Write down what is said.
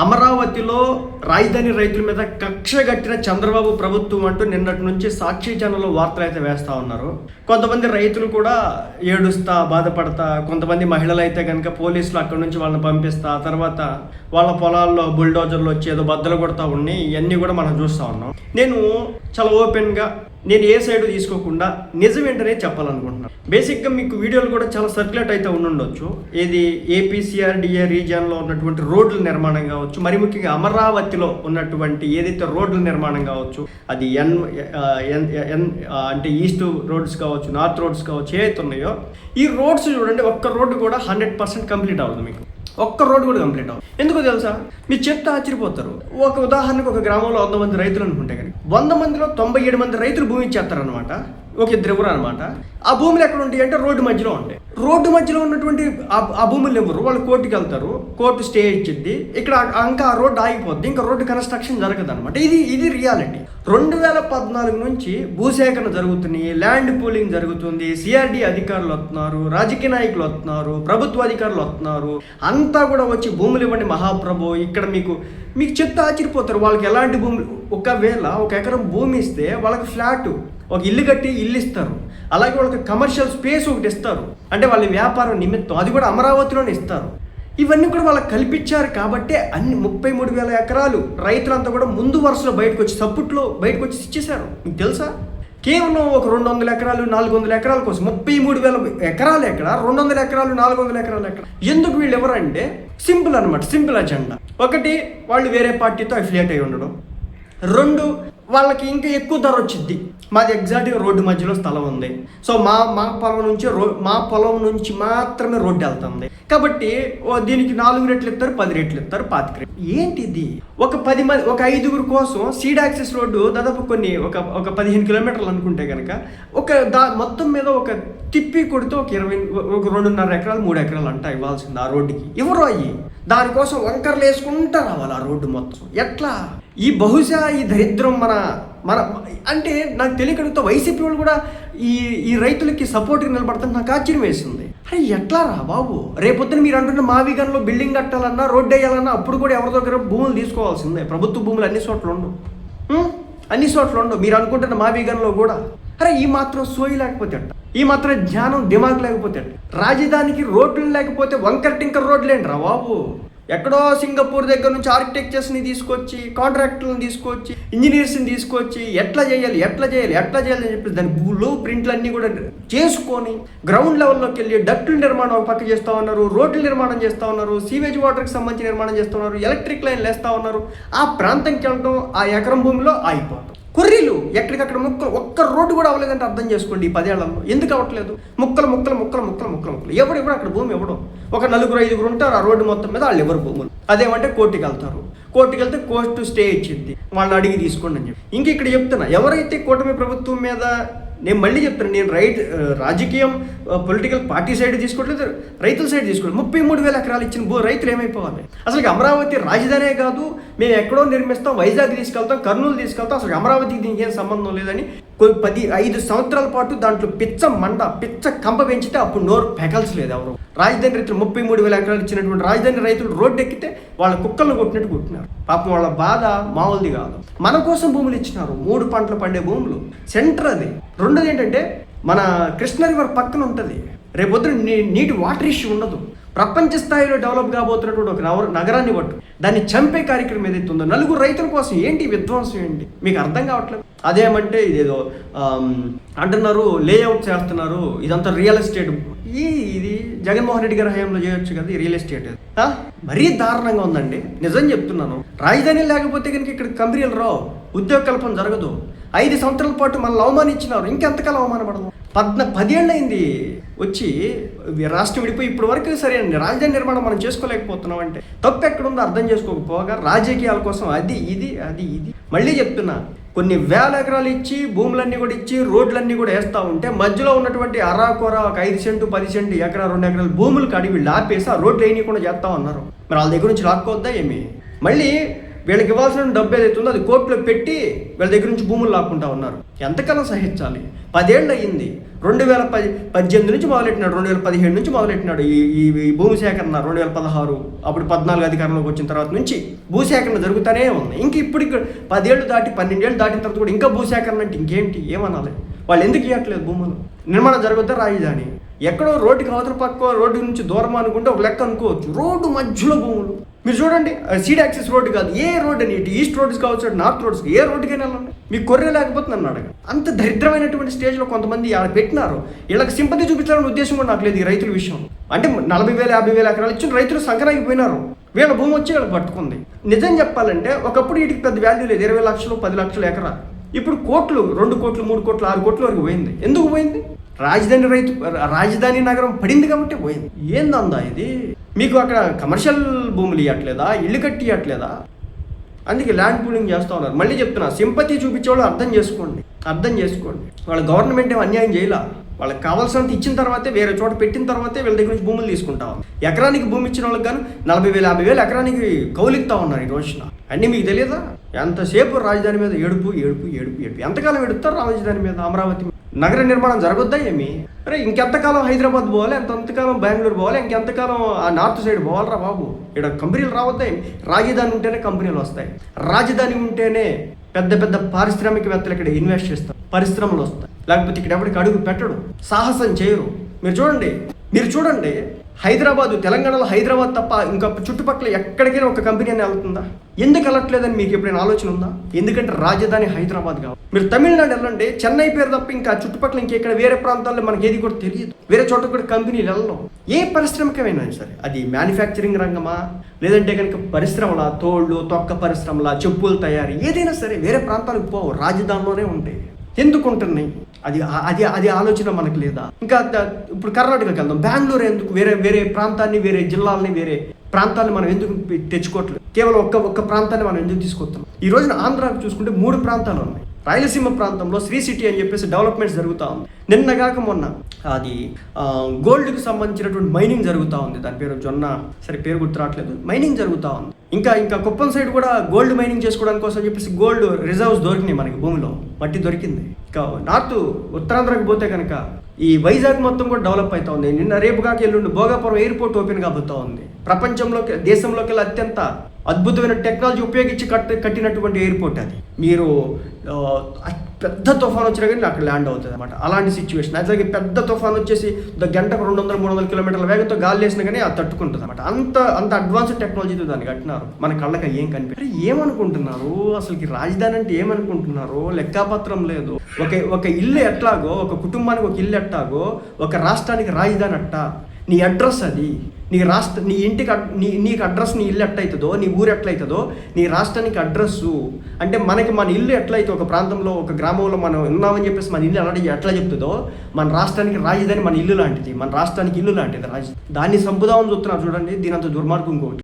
అమరావతిలో రాజధాని రైతుల మీద కక్ష కట్టిన చంద్రబాబు ప్రభుత్వం అంటూ నిన్నటి నుంచి సాక్షి ఛానల్లో వార్తలు అయితే వేస్తూ ఉన్నారు. కొంతమంది రైతులు కూడా ఏడుస్తా బాధపడతా, కొంతమంది మహిళలు అయితే కనుక పోలీసులు అక్కడి నుంచి వాళ్ళని పంపిస్తా, తర్వాత వాళ్ళ పొలాల్లో బుల్డోజర్లు వచ్చి ఏదో బద్దలు కొడతా ఉన్నాయి. ఇవన్నీ కూడా మనం చూస్తూ ఉన్నాం. నేను చాలా ఓపెన్గా నేను ఏ సైడ్ తీసుకోకుండా నిజం ఏంటనే చెప్పాలనుకుంటున్నాను. బేసిక్గా మీకు వీడియోలు కూడా చాలా సర్క్యులేట్ అయితే ఉండొచ్చు. ఏది ఏపీసీఆర్డీఏ రీజియన్లో ఉన్నటువంటి రోడ్ల నిర్మాణం కావచ్చు, మరి ముఖ్యంగా అమరావతిలో ఉన్నటువంటి ఏదైతే రోడ్ల నిర్మాణం కావచ్చు, అది అంటే ఈస్ట్ రోడ్స్ కావచ్చు, నార్త్ రోడ్స్ కావచ్చు, ఏవైతే ఉన్నాయో ఈ రోడ్స్ చూడండి, ఒక్క రోడ్డు కూడా 100% కంప్లీట్ అవ్వదు. మీకు ఒక్క రోడ్డు కూడా కంప్లీట్ అవ్వదు. ఎందుకో తెలుసా? మీరు చెప్తే ఆశ్చర్యపోతారు. ఒక ఉదాహరణకు ఒక గ్రామంలో 100 మంది రైతులు అనుకుంటే కానీ 100 మందిలో 97 మంది రైతులు భూమి ఇచ్చేస్తారనమాట. ఒక ఇద్దరు ఎవరు అనమాట. ఆ భూములు ఎక్కడ ఉంటాయి అంటే రోడ్డు మధ్యలో ఉంటాయి. రోడ్డు మధ్యలో ఉన్నటువంటి ఆ భూములు ఎవరు, వాళ్ళు కోర్టుకి వెళ్తారు, కోర్టు స్టే ఇచ్చింది, ఇక్కడ ఇంకా ఆ రోడ్డు ఆగిపోద్ది, ఇంకా రోడ్డు కన్స్ట్రక్షన్ జరగదు అనమాట. ఇది రియాలిటీ. 2014 నుంచి భూసేకరణ జరుగుతున్నాయి, ల్యాండ్ పూలింగ్ జరుగుతుంది, సిఆర్డీ అధికారులు వస్తున్నారు, రాజకీయ నాయకులు వస్తున్నారు, ప్రభుత్వ అధికారులు వస్తున్నారు, అంతా కూడా వచ్చి భూములు ఇవ్వండి మహాప్రభు. ఇక్కడ మీకు చెప్తే ఆశ్చర్యపోతారు. వాళ్ళకి ఎలాంటి భూములు, ఒకవేళ 1 ఎకరం భూమి ఇస్తే వాళ్ళకి ఫ్లాటు, ఒక ఇల్లు కట్టి ఇల్లు ఇస్తారు, అలాగే వాళ్ళకి కమర్షియల్ స్పేస్ ఒకటి ఇస్తారు, అంటే వాళ్ళ వ్యాపారం నిమిత్తం, అది కూడా అమరావతిలోనే ఇస్తారు. ఇవన్నీ కూడా వాళ్ళకి కల్పించారు కాబట్టి అన్ని 33,000 ఎకరాలు రైతులంతా కూడా ముందు వరుసలో బయటకు వచ్చి సప్పుట్లో బయటకు వచ్చి ఇచ్చేశారు. మీకు తెలుసా? కేవలం ఒక 200 ఎకరాలు 400 ఎకరాల కోసం 33,000 ఎకరాలు ఎక్కడ, 200 ఎకరాలు 400 ఎకరాలు ఎక్కడ? ఎందుకు వీళ్ళు ఎవరంటే సింపుల్ అనమాట, సింపుల్ అజెండా. ఒకటి, వాళ్ళు వేరే పార్టీతో అఫిలియేట్ అయి ఉండడం. 2, వాళ్ళకి ఇంకా ఎక్కువ ధర వచ్చింది. మాది ఎగ్జాక్ట్గా రోడ్డు మధ్యలో స్థలం ఉంది, సో మా పొలం నుంచి మాత్రమే రోడ్డు వెళ్తుంది కాబట్టి దీనికి 4 రెట్లు ఇస్తారు, 10 రెట్లు ఇస్తారు, 25 రెట్లు. ఏంటిది? ఒక 10 మంది, ఒక 5గురు కోసం సీడ్ యాక్సెస్ రోడ్డు దాదాపు ఒక 15 కిలోమీటర్లు అనుకుంటే కనుక మొత్తం మీద ఒక తిప్పి కొడితే ఒక 2.5 ఎకరాలు 3 ఎకరాలు అంట ఇవ్వాల్సింది ఆ రోడ్డుకి. ఎవరు అయ్యి దానికోసం వంకర్లు వేసుకుంటా రావాలి ఆ రోడ్డు మొత్తం. ఎట్లా? బహుశా ఈ దరిద్రం మన అంటే నాకు తెలియకడుగుతా వైసీపీ వాళ్ళు కూడా ఈ రైతులకి సపోర్ట్గా నిలబడుతుంది. నాకు ఆశ్చర్యం వేసింది. అరే ఎట్లా రా బాబు, రేపొద్దున మీరు అంటున్న మావిగన్లో బిల్డింగ్ కట్టాలన్నా, రోడ్డు వేయాలన్నా అప్పుడు కూడా ఎవరి దగ్గర భూములు తీసుకోవాల్సిందే. ప్రభుత్వ భూములు అన్ని చోట్ల ఉండవు. మీరు అనుకుంటున్న మావిగన్లో కూడా. అరే ఈ మాత్రం సోయి లేకపోతే, ఈ మాత్రం జ్ఞానం దిమాగ్ లేకపోతే, రాజధానికి రోడ్లు లేకపోతే వంకర్ టింకర్ రోడ్లేండి రా బాబు. ఎక్కడో సింగపూర్ దగ్గర నుంచి ఆర్కిటెక్చర్స్ని తీసుకొచ్చి, కాంట్రాక్టర్లను తీసుకొచ్చి, ఇంజనీర్స్ని తీసుకొచ్చి ఎట్లా చేయాలి అని చెప్పి దాని బ్లూ ప్రింట్లు అన్నీ కూడా చేసుకొని గ్రౌండ్ లెవెల్లోకి వెళ్ళి డక్టుల నిర్మాణం ఒక పక్క చేస్తూ ఉన్నారు, రోడ్ల నిర్మాణం చేస్తూ ఉన్నారు, సీవేజ్ వాటర్కి సంబంధించి నిర్మాణం చేస్తూ ఉన్నారు, ఎలక్ట్రిక్ లైన్లు వేస్తూ ఉన్నారు. ఆ ప్రాంతంకి వెళ్ళడం ఆ ఎకరం భూమిలో ఆగిపోతాం. కొర్రీలు ఎక్కడికక్కడ ముక్కలు, ఒక్క రోడ్డు కూడా అవ్వలేదంటే అర్థం చేసుకోండి. ఈ 10 ఏళ్లలో ఎందుకు అవ్వట్లేదు? ముక్కలు. ఎవడు అక్కడ భూమి ఎవడో ఒక 4-5 ఉంటారు ఆ రోడ్డు మొత్తం మీద, వాళ్ళు ఎవరు భూములు. అదేమంటే కోర్టుకి వెళ్తారు, కోర్టుకి వెళ్తే కోర్టు స్టే ఇచ్చింది, వాళ్ళని అడిగి తీసుకోండి అని చెప్పి. ఇంక ఇక్కడ చెప్తున్నా, ఎవరైతే కూటమి ప్రభుత్వం మీద, నేను మళ్ళీ చెప్తాను, నేను రాజకీయం పొలిటికల్ పార్టీ సైడ్ తీసుకోవట్లేదు, రైతుల సైడ్ తీసుకోవట్లేదు. 33,000 ఎకరాలు ఇచ్చిన రైతులు ఏమైపోవాలి? అసలు అమరావతి రాజధానే కాదు, మేము ఎక్కడో నిర్మిస్తాం, వైజాగ్ తీసుకెళ్తాం, కర్నూలు తీసుకెళ్తాం, అసలు అమరావతికి దీనికి ఏం సంబంధం లేదని 5 సంవత్సరాల పాటు దాంట్లో పిచ్చ కంప పెంచితే అప్పుడు నోరు పెగల్చలేదు ఎవరు. రాజధాని రైతులు 33,000 ఎకరాలు ఇచ్చినటువంటి రాజధాని రైతులు రోడ్డు ఎక్కితే వాళ్ళ కుక్కలను కొట్టినట్టు కొట్టినారు. పాపం వాళ్ళ బాధ మామూలుది కాదు. మన కోసం భూములు ఇచ్చినారు, 3 పంటలు పండే భూములు, సెంటర్ అది. రెండోది ఏంటంటే మన కృష్ణ రివర్ పక్కన ఉంటుంది, రేపొద్దున నీటి వాటర్ ఇష్యూ ఉండదు. ప్రపంచ స్థాయిలో డెవలప్ కాబోతున్నటువంటి ఒక నగరాన్ని పట్టు దాన్ని చంపే కార్యక్రమం ఏదైతే ఉందో 4 రైతుల కోసం ఏంటి విధ్వంసం ఏంటి? మీకు అర్థం కావట్లేదు. అదేమంటే ఇదేదో అంటున్నారు, లేఅవుట్ చేస్తున్నారు, ఇదంతా రియల్ ఎస్టేట్. ఇది జగన్మోహన్ రెడ్డి గారి హయాంలో చేయొచ్చు కదా ఈ రియల్ ఎస్టేట్. మరీ దారుణంగా ఉందండి, నిజం చెప్తున్నాను. రాజధాని లేకపోతే కనుక ఇక్కడ కంపెనీలు రావు, ఉద్యోగ కల్పన జరగదు. 5 సంవత్సరాల పాటు మనల్ని అవమానించినారు, ఇంకెంతకాలం అవమానపడదు? 10 ఏళ్ళైంది వచ్చి రాష్ట్రం విడిపోయి ఇప్పటి వరకు సరేనండి రాజధాని నిర్మాణం మనం చేసుకోలేకపోతున్నాం అంటే తప్పు ఎక్కడుందో అర్థం చేసుకోకపోగా రాజకీయాల కోసం అది ఇది. మళ్ళీ చెప్తున్నా, కొన్ని వేల ఎకరాలు ఇచ్చి భూములన్నీ కూడా ఇచ్చి రోడ్లన్నీ కూడా వేస్తూ ఉంటే మధ్యలో ఉన్నటువంటి అరాకొర ఒక 5 సెంటు 10 సెంటు ఎకరా 2 ఎకరాల భూములు కడిగి వీళ్ళు ఆపేసి ఆ రోడ్లు వేయకుండా చేస్తా ఉన్నారు. మరి వాళ్ళ దగ్గర నుంచి లాక్కోవద్దా ఏమి? మళ్ళీ వీళ్ళకి ఇవ్వాల్సిన డబ్బు ఏదైతే ఉందో అది కోర్టులో పెట్టి వీళ్ళ దగ్గర నుంచి భూములు లాక్కుంటా ఉన్నారు. ఎంతకాలం సహించాలి? 10 ఏళ్ళు అయ్యింది. 2018 నుంచి మొదలెట్టినాడు, 2017 నుంచి మొదలెట్టినాడు ఈ భూమి సేకరణ. 2016 అప్పుడు 14 అధికారంలోకి వచ్చిన తర్వాత నుంచి భూసేకరణ జరుగుతూనే ఉంది. ఇంక ఇప్పుడు 10 ఏళ్ళు దాటి 12 ఏళ్ళు దాటిన తర్వాత కూడా ఇంకా భూసేకరణ అంటే ఇంకేంటి, ఏమనాలి? వాళ్ళు ఎందుకు ఇవ్వట్లేదు భూములు? నిర్మాణం జరుగుద్దా రాజధాని? ఎక్కడో రోడ్డుకి అవతల పక్క రోడ్డు నుంచి దూరం అనుకుంటే ఒక లెక్క అనుకోవచ్చు. రోడ్డు మధ్యలో భూములు. మీరు చూడండి, సీడ్ యాక్సెస్ రోడ్డు కాదు, ఏ రోడ్ అని, ఇటు ఈస్ట్ రోడ్స్ కావచ్చు, నార్త్ రోడ్స్, ఏ రోడ్డుకైనా వెళ్ళండి, మీకు కొర్రె లేకపోతే నన్ను అడగ. అంత దరిద్రమైనటువంటి స్టేజ్లో కొంతమంది ఆడ పెట్టినారు. వీళ్ళకి సింపతి చూపించాలనే ఉద్దేశం కూడా నాకు లేదు ఈ రైతుల విషయం. అంటే 40,000 50,000 ఎకరాలు ఇచ్చిన రైతులు సంకరాగిపోయినారు. వీళ్ళ భూమి వచ్చి వీళ్ళకి పట్టుకుంది. నిజం చెప్పాలంటే ఒకప్పుడు వీటికి పెద్ద వాల్యూ లేదు, 20 లక్షలు 10 లక్షల ఎకరా. ఇప్పుడు కోట్లు, 2 కోట్లు 3 కోట్లు 6 కోట్ల వరకు పోయింది. ఎందుకు పోయింది? రాజధాని నగరం పడింది కాబట్టి పోయింది. ఏందందా ఇది? మీకు అక్కడ కమర్షియల్ భూములు ఇవ్వట్లేదా? ఇల్లు కట్టి ఇవ్వట్లేదా? అందుకే ల్యాండ్ పూలింగ్ చేస్తూ ఉన్నారు. మళ్ళీ చెప్తున్నా, సింపతి చూపించేవాళ్ళు అర్థం చేసుకోండి. వాళ్ళ గవర్నమెంట్ ఏం అన్యాయం చేయలే. వాళ్ళకి కావాల్సినంత ఇచ్చిన తర్వాతే, వేరే చోట పెట్టిన తర్వాతే వీళ్ళ దగ్గర నుంచి భూములు తీసుకుంటా ఉన్నారు. ఎకరానికి భూమి ఇచ్చిన వాళ్ళకి కానీ 40,000 50,000 ఎకరానికి కౌలిక్తా ఉన్నారు ఈ రోజున. అన్నీ మీకు తెలియదా? ఎంతసేపు రాజధాని మీద ఏడుపు. ఎంతకాలం ఎడుతారు రాజధాని మీద? అమరావతి నగర నిర్మాణం జరగొద్దా ఏమి? అరే ఇంకెంతకాలం హైదరాబాద్ పోవాలి, ఎంతకాలం బెంగళూరు పోవాలి, ఇంకెంతకాలం ఆ నార్త్ సైడ్ పోవాలరా బాబు? ఇక్కడ కంపెనీలు రావద్దా ఏమి? రాజధాని ఉంటేనే కంపెనీలు వస్తాయి. రాజధాని ఉంటేనే పెద్ద పెద్ద పారిశ్రామికవేత్తలు ఇక్కడ ఇన్వెస్ట్ చేస్తారు, పరిశ్రమలు వస్తాయి. లేకపోతే ఇక్కడ ఎవరికి అడుగు పెట్టడు, సాహసం చేయరు. మీరు చూడండి హైదరాబాదు, తెలంగాణలో హైదరాబాద్ తప్ప ఇంకా చుట్టుపక్కల ఎక్కడికైనా ఒక కంపెనీ అని వెళ్తుందా? ఎందుకు వెళ్ళట్లేదని మీకు ఎప్పుడైనా ఆలోచన ఉందా? ఎందుకంటే రాజధాని హైదరాబాద్ కావాలి. మీరు తమిళనాడు వెళ్ళండి, చెన్నై పేరు తప్ప ఇంకా చుట్టుపక్కల ఇంకెక్కడ వేరే ప్రాంతాల్లో మనకి ఏది కూడా తెలియదు. వేరే చోట కూడా కంపెనీలు వెళ్ళడం. ఏ పరిశ్రమకమైనా సరే, అది మ్యానుఫ్యాక్చరింగ్ రంగమా, లేదంటే కనుక పరిశ్రమల, తోళ్ళు తొక్క పరిశ్రమల, చెప్పులు తయారీ, ఏదైనా సరే వేరే ప్రాంతాలకు పోవు, రాజధానిలోనే ఉంటాయి. ఎందుకు ఉంటున్నాయి? అది ఆలోచన మనకు లేదా? ఇంకా ఇప్పుడు కర్ణాటకకి వెళ్దాం, బెంగళూరు ఎందుకు? వేరే ప్రాంతాన్ని, వేరే జిల్లాలని, వేరే ప్రాంతాన్ని మనం ఎందుకు తెచ్చుకోవట్లేదు? కేవలం ఒక్క ప్రాంతాన్ని మనం ఎందుకు తీసుకొస్తున్నాం? ఈ రోజున ఆంధ్రాకు చూసుకుంటే 3 ప్రాంతాలు ఉన్నాయి. రాయలసీమ ప్రాంతంలో శ్రీ సిటీ అని చెప్పేసి డెవలప్మెంట్స్ జరుగుతూ ఉంది. నిన్నగాక మొన్న అది గోల్డ్కి సంబంధించినటువంటి మైనింగ్ జరుగుతూ ఉంది. దాని పేరు సరే పేరు గుర్తు రావట్లేదు. మైనింగ్ జరుగుతూ ఉంది. ఇంకా కుప్పం సైడ్ కూడా గోల్డ్ మైనింగ్ చేసుకోవడానికి కోసం చెప్పేసి గోల్డ్ రిజర్వ్స్ దొరికినాయి మనకి, భూమిలో మట్టి దొరికింది. ఇంకా ఉత్తరాంధ్రకి పోతే కనుక ఈ వైజాగ్ మొత్తం కూడా డెవలప్ అవుతా ఉంది. నిన్న రేపు కాక ఎల్లుండి భోగాపురం ఎయిర్పోర్ట్ ఓపెన్ కాబోతా ఉంది. దేశంలోకి అత్యంత అద్భుతమైన టెక్నాలజీ ఉపయోగించి కట్టినటువంటి ఎయిర్పోర్ట్ అది. మీరు పెద్ద తుఫాన్ వచ్చినా కానీ అక్కడ ల్యాండ్ అవుతుంది అనమాట. అలాంటి సిచ్యువేషన్. అట్లాగే పెద్ద తుఫాన్ వచ్చేసి గంటకు 200-300 కిలోమీటర్ల వేగంతో గాలి వేసినా కానీ అది తట్టుకుంటుంది అనమాట. అంత అడ్వాన్స్డ్ టెక్నాలజీతో దాన్ని కట్టినారు. మన కళ్ళకి ఏం కనిపించారు? ఏమనుకుంటున్నారు అసలుకి? రాజధాని అంటే ఏమనుకుంటున్నారు? లెక్కాపత్రం లేదు. ఒక ఇల్లు ఎట్లాగో, ఒక కుటుంబానికి ఒక ఇల్లు ఎట్టాగో, ఒక రాష్ట్రానికి రాజధాని అట్టా. నీ అడ్రస్ అది, నీ ఇంటికి నీకు అడ్రస్, నీ ఇల్లు ఎట్లయితుందో, నీ ఊరు ఎట్లయితుందో నీ రాష్ట్రానికి అడ్రస్సు. అంటే మన ఇల్లు ఎట్లయితే ఒక ప్రాంతంలో, ఒక గ్రామంలో మనం ఉన్నామని చెప్పేసి మన ఇల్లు ఎట్లా చెప్తుందో, మన రాష్ట్రానికి రాజధాని మన ఇల్లు లాంటిది, మన రాష్ట్రానికి ఇల్లు లాంటిది రాజధాని. దాన్ని సంపుదామని చూస్తున్నారు చూడండి. దీని అంత దుర్మార్గం ఇంకోటి.